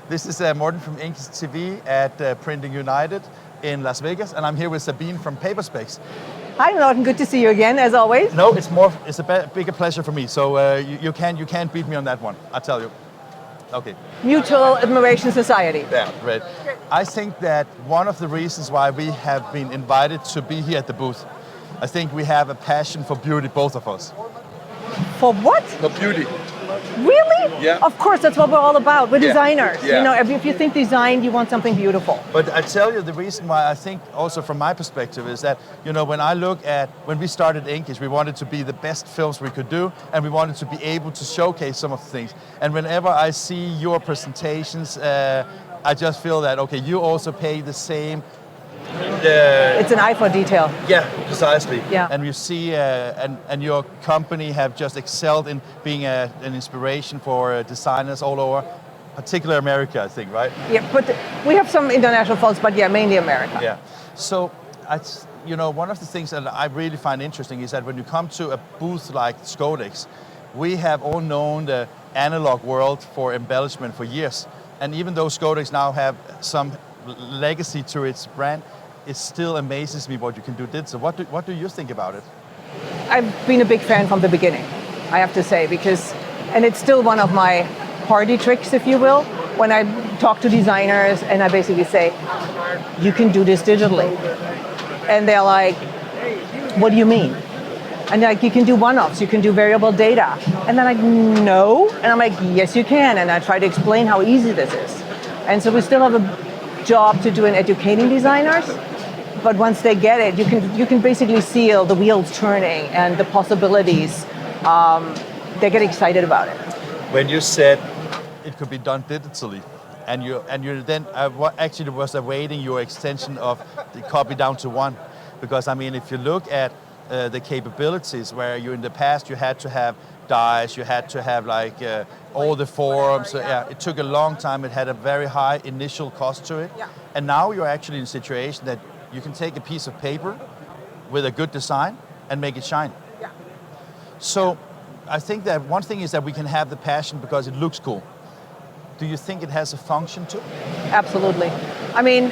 This is Morten from INKISH TV at Printing United in Las Vegas, and I'm here with Sabine from PaperSpecs. Hi, Morten. Good to see you again, as always. No, it's a bigger pleasure for me. So you can't beat me on that one. I tell you. Okay. Mutual Admiration Society. Yeah, right. I think that one of the reasons why we have been invited to be here at the booth, I think we have a passion for beauty, both of us. For what? For beauty. Really? Yeah. Of course, that's what we're all about. We're designers. Yeah. You know, if you think design, you want something beautiful. But I tell you, the reason why I think also from my perspective is that, you know, when we started INKISH, we wanted to be the best films we could do, and we wanted to be able to showcase some of the things. And whenever I see your presentations, I just feel that, okay, you also pay the same. It's an eye for detail. Yeah, precisely. Yeah. And you see, and your company have just excelled in being an inspiration for designers all over, particularly America, I think, right? Yeah, but we have some international folks, but yeah, mainly America. Yeah. So, you know, one of the things that I really find interesting is that when you come to a booth like Scodix, we have all known the analog world for embellishment for years. And even though Scodix now have some legacy to its brand, it still amazes me what you can do digital. What do you think about it? I've been a big fan from the beginning, I have to say, and it's still one of my party tricks, if you will, when I talk to designers and I basically say, you can do this digitally. And they're like, what do you mean? And like, you can do one-offs, you can do variable data. And they're like, no. And I'm like, yes, you can. And I try to explain how easy this is. And so we still have a job to do in educating designers. But once they get it, you can basically see the wheels turning and the possibilities. They get excited about it. When you said it could be done digitally, and you then actually was awaiting your extension of the copy down to one, because I mean, if you look at the capabilities where you in the past you had to have dies, you had to have like all the forms. So, yeah, it took a long time. It had a very high initial cost to it, and now you're actually in a situation that you can take a piece of paper with a good design and make it shine. Yeah. So I think that one thing is that we can have the passion because it looks cool. Do you think it has a function too? Absolutely. I mean,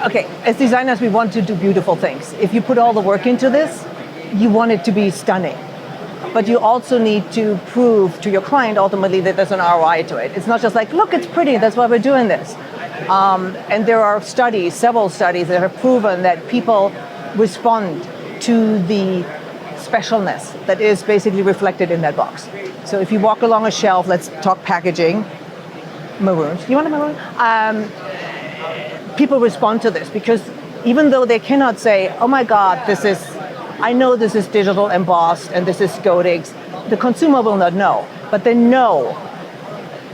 okay, as designers, we want to do beautiful things. If you put all the work into this, you want it to be stunning. But you also need to prove to your client ultimately that there's an ROI to it. It's not just like, look, it's pretty, that's why we're doing this. And there are several studies that have proven that people respond to the specialness that is basically reflected in that box. So if you walk along a shelf, let's talk packaging, maroons. You want a maroon? People respond to this because even though they cannot say, oh my God, I know this is digital embossed and this is Scodix, the consumer will not know, but they know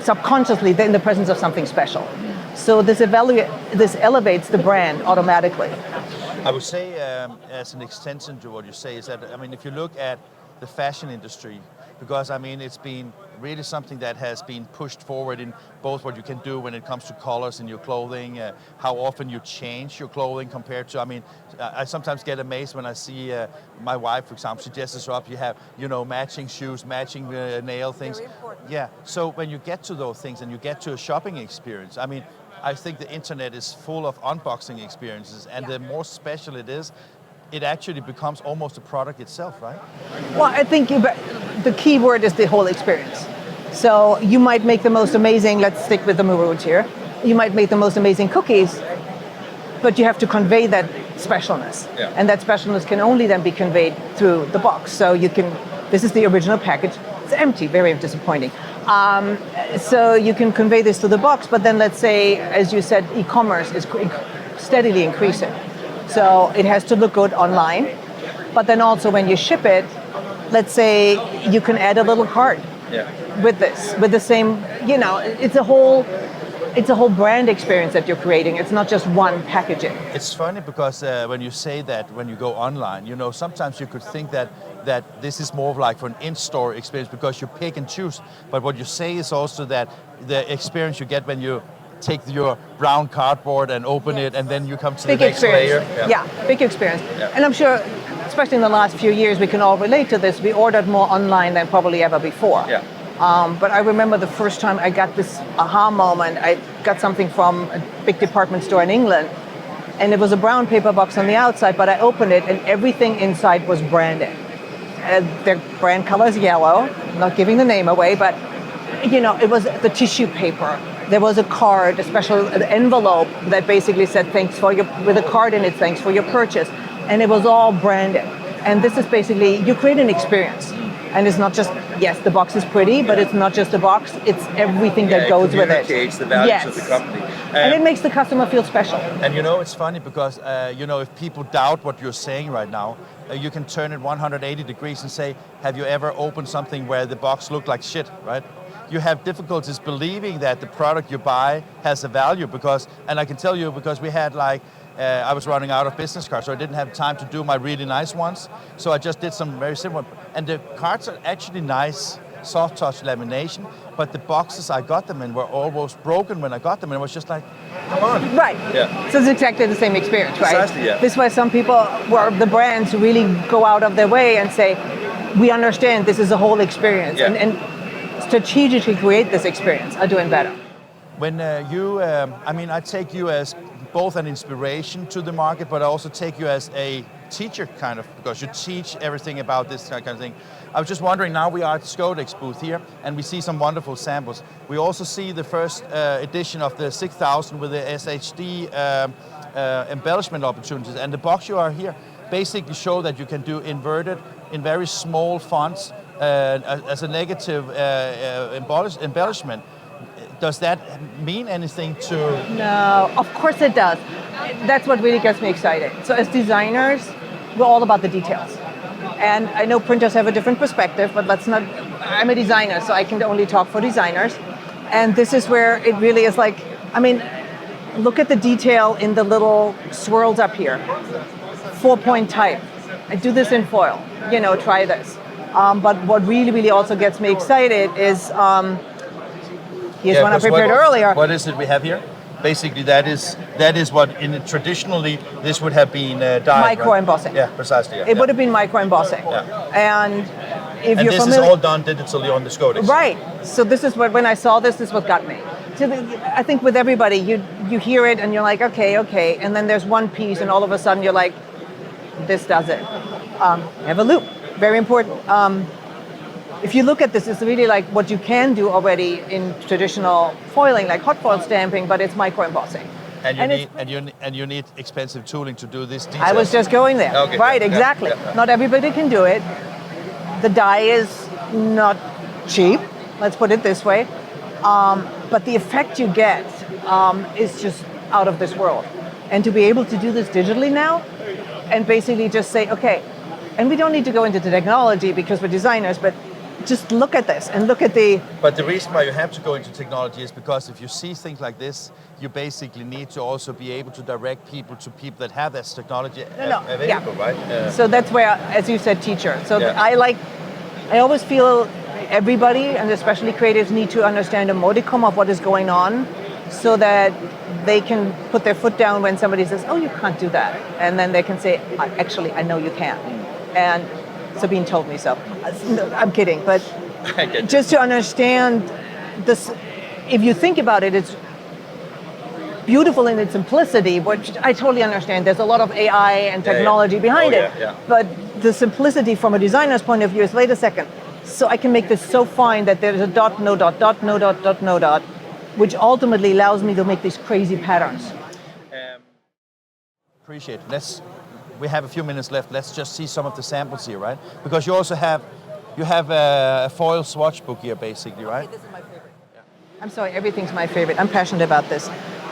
subconsciously they're in the presence of something special. So this elevates the brand automatically. I would say, as an extension to what you say, is that, I mean, if you look at the fashion industry, because I mean, it's been really something that has been pushed forward in both what you can do when it comes to colors in your clothing, how often you change your clothing compared to, I mean, I sometimes get amazed when I see my wife, for example, she dresses her up, you have, you know, matching shoes, matching nail things. Very important. Yeah, so when you get to those things and you get to a shopping experience, I mean, I think the internet is full of unboxing experiences, and the more special it is, it actually becomes almost a product itself, right? Well, I think the key word is the whole experience. So you might make the most amazing, let's stick with the maroons here, you might make the most amazing cookies, but you have to convey that specialness. Yeah. And that specialness can only then be conveyed through the box. So this is the original package, it's empty, very disappointing. So you can convey this to the box, but then let's say, as you said, e-commerce is steadily increasing. So it has to look good online, but then also when you ship it, let's say you can add a little card with the same, you know, it's a whole brand experience that you're creating. It's not just one packaging. It's funny because when you say that, when you go online, you know, sometimes you could think that this is more of like for an in-store experience because you pick and choose. But what you say is also that the experience you get when you take your brown cardboard and open it, and then you come to big the next experience. layer. Yeah, big experience. Yeah. And I'm sure, especially in the last few years, we can all relate to this. We ordered more online than probably ever before. Yeah. But I remember the first time I got this aha moment. I got something from a big department store in England, and it was a brown paper box on the outside, but I opened it and everything inside was branded. Their brand color is yellow, not giving the name away, but you know, it was the tissue paper. There was a card, a special envelope that basically said thanks for your, with a card in it, thanks for your purchase. And it was all branded. And this is basically, you create an experience. And it's not just, yes, the box is pretty, but it's not just a box, it's everything that goes with it. It communicates the values of the company. And it makes the customer feel special. And you know, it's funny because, you know, if people doubt what you're saying right now, you can turn it 180 degrees and say, have you ever opened something where the box looked like shit, right? You have difficulties believing that the product you buy has a value because, and I can tell you because we had like, I was running out of business cards, so I didn't have time to do my really nice ones. So I just did some very simple, and the cards are actually nice, soft touch lamination, but the boxes I got them in were almost broken when I got them, and it was just like, come on. Right. Yeah. So it's exactly the same experience, right? Precisely, yeah. This is why some people, where the brands really go out of their way and say, we understand this is a whole experience, Yeah. and strategically create this experience, are doing better. When I mean, I take you as both an inspiration to the market, but I also take you as a teacher, kind of, because you teach everything about this kind of thing. I was just wondering, now we are at Scodix booth here, and we see some wonderful samples. We also see the first edition of the 6000 with the SHD embellishment opportunities, and the box you are here basically show that you can do inverted in very small fonts as a negative embellishment. Does that mean anything to... No, of course it does. That's what really gets me excited. So as designers, we're all about the details. And I know printers have a different perspective, but let's not, I'm a designer, so I can only talk for designers. And this is where it really is like, I mean, look at the detail in the little swirls up here. 4-point type. I do this in foil, you know, try this. But what really, really also gets me excited is, here's one I prepared earlier. What is it we have here? Basically, that is what traditionally this would have been dyed. Micro embossing. Yeah, precisely. Yeah, it would have been micro embossing. Yeah. And if and you're this familiar, is all done digitally on the Scodix. right. So this is what, when I saw this is what got me. So I think with everybody, you hear it and you're like, okay, and then there's one piece, and all of a sudden you're like, this does it. Have a loop. Very important. If you look at this, it's really like what you can do already in traditional foiling, like hot foil stamping, but it's micro embossing. And you need expensive tooling to do this detail. I was just going there. Okay. Right, Yeah, exactly. yeah. Not everybody can do it. The dye is not cheap, let's put it this way. But the effect you get is just out of this world. And to be able to do this digitally now, and basically just say, okay, and we don't need to go into the technology because we're designers, but just look at this and look at the... But the reason why you have to go into technology is because if you see things like this, you basically need to also be able to direct people to people that have this technology available, right? So that's where, as you said, teacher. So Yeah. I always feel everybody, and especially creatives, need to understand a modicum of what is going on so that they can put their foot down when somebody says, oh, you can't do that. And then they can say, actually, I know you can. And Sabine told me so. No, I'm kidding, but just to understand this, if you think about it, it's beautiful in its simplicity, which I totally understand. There's a lot of AI and technology behind it. Yeah. But the simplicity from a designer's point of view is, wait a second, so I can make this so fine that there's a dot, no dot, dot, no dot, dot, no dot, which ultimately allows me to make these crazy patterns. Appreciate it. We have a few minutes left. Let's just see some of the samples here, right? Because you also have a foil swatch book here, basically, right? Okay, this is my favorite. Yeah. I'm sorry, everything's my favorite. I'm passionate about this.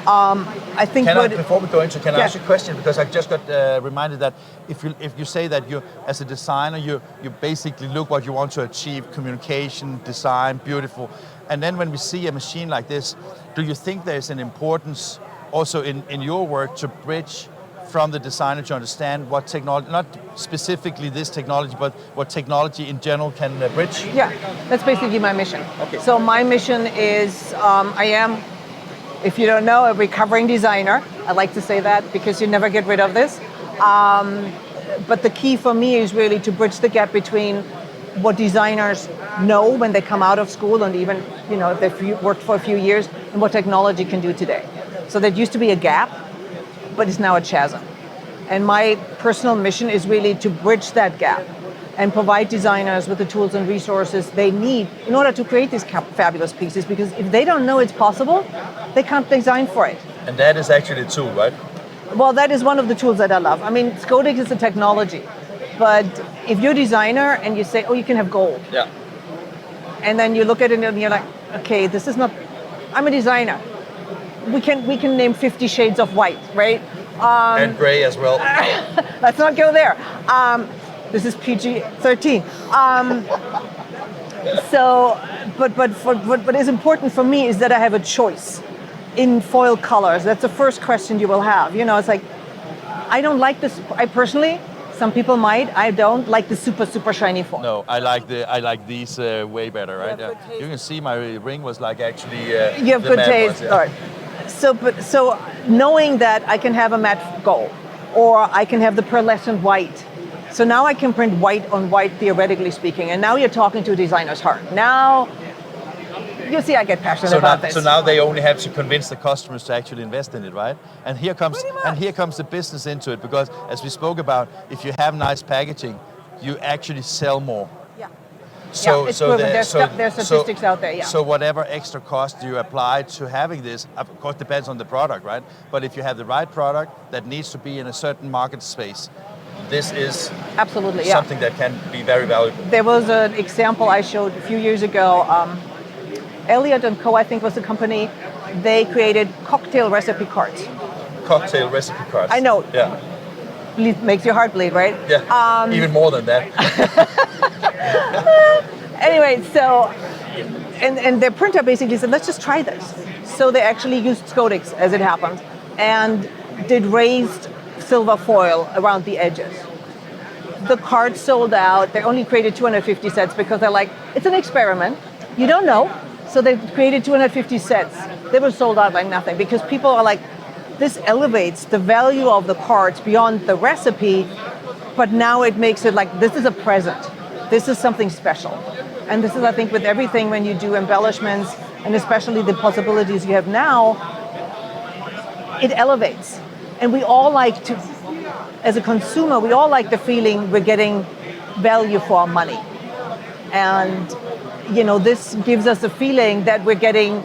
I think before we go into, can I ask you a question? Because I just got reminded that if you say that you, as a designer, you basically look what you want to achieve, communication, design, beautiful, and then when we see a machine like this, do you think there's an importance also in your work to bridge from the designer to understand what technology, not specifically this technology, but what technology in general can bridge? Yeah, that's basically my mission. Okay. So my mission is, I am, if you don't know, a recovering designer. I like to say that because you never get rid of this. But the key for me is really to bridge the gap between what designers know when they come out of school, and even if they've worked for a few years, and what technology can do today. So there used to be a gap, but it's now a chasm. And my personal mission is really to bridge that gap and provide designers with the tools and resources they need in order to create these fabulous pieces, because if they don't know it's possible, they can't design for it. And that is actually the tool, right? Well, that is one of the tools that I love. I mean, Scodix is a technology, but if you're a designer and you say, oh, you can have gold. Yeah. And then you look at it and you're like, okay, this is not, I'm a designer. We can name 50 shades of white, right? And gray as well. Let's not go there. This is PG-13. What is important for me is that I have a choice in foil colors. That's the first question you will have. It's like, I don't like this. I personally, some people might. I don't like the super shiny foil. No, I like these way better, right? Yeah. You can see my ring was like actually. You have good taste. Yeah. All right. So knowing that I can have a matte gold, or I can have the pearlescent white. So now I can print white on white, theoretically speaking, and now you're talking to a designer's heart. Now, you see, I get passionate about this. So now they only have to convince the customers to actually invest in it, right? And here comes the business into it, because as we spoke about, if you have nice packaging, you actually sell more. Yeah. So, it's proven. There's statistics out there, yeah. So whatever extra cost you apply to having this, of course, depends on the product, right? But if you have the right product that needs to be in a certain market space, this is absolutely something that can be very valuable. There was an example I showed a few years ago. Elliott & Co, I think was the company. They created cocktail recipe cards. Cocktail recipe cards. I know. Yeah. Makes your heart bleed, right? Yeah. Even more than that. Anyway, so, and their printer basically said, let's just try this. So they actually used Scodix, as it happened, and did raised silver foil around the edges. The cards sold out. They only created 250 sets because they're like, it's an experiment. You don't know. So they created 250 sets. They were sold out like nothing, because people are like, this elevates the value of the cards beyond the recipe, but now it makes it like, this is a present. This is something special. And this is, I think, with everything, when you do embellishments, and especially the possibilities you have now, it elevates. And we all like to, as a consumer, we all like the feeling we're getting value for our money. And, this gives us a feeling that we're getting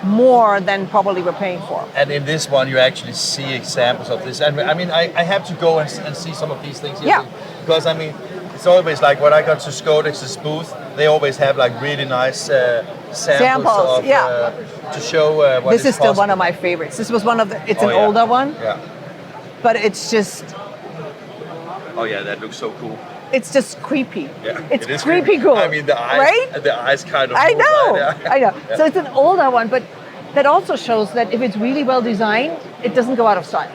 more than probably we're paying for. And in this one, you actually see examples of this. And I mean, I have to go and see some of these things here. Yeah. Because, I mean, it's always like when I got to Scodix's booth, they always have like really nice samples of, to show what this is still possible. one of my favorites. This was one of the, it's an older one. Yeah. But it's just... Oh yeah, that looks so cool. It's just creepy. Yeah, it's creepy cool. I mean, the eyes, right? The eyes kind of. I know. Right? Yeah. I know. Yeah. So it's an older one, but that also shows that if it's really well designed, it doesn't go out of style.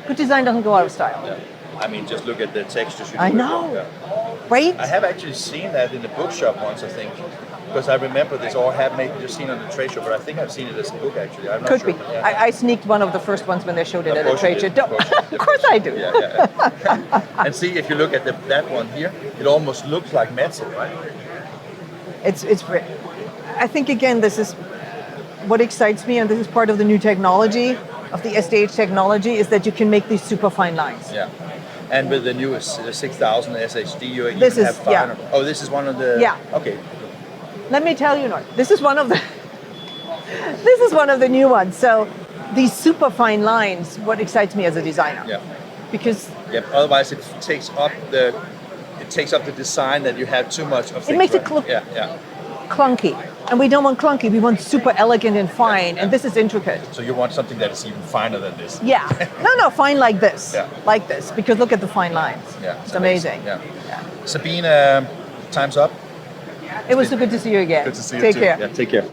Good design doesn't go out of style. Yeah. I mean, just look at the textures. I know. Yeah. Right? I have actually seen that in the bookshop once, I think. Because I remember this, or have maybe just seen it on the trade show, but I think I've seen it as a book actually. I'm not Could sure. be. Yeah. I sneaked one of the first ones when they showed it at a trade show. Of course I do. Yeah. And see, if you look at that one here, it almost looks like metal, right? It's. I think again, this is what excites me, and this is part of the new technology of the SDH technology, is that you can make these super fine lines. Yeah. And with the newest 6000 SHD, you even This is, have 500. yeah. Oh, this is one of the. Yeah. Okay. Let me tell you, Nord, this is one of the new ones. So these super fine lines, what excites me as a designer. Yeah. Because otherwise it takes up the design that you have too much of. It makes it look clunky, and we don't want clunky. We want super elegant and fine, and this is intricate. So you want something that is even finer than this. Yeah. No, fine like this. Yeah. Like this, because look at the fine lines. Yeah. It's amazing. Yeah. Sabine, time's up. It was so good to see you again. Good to see you Take too. care. Yeah, take care.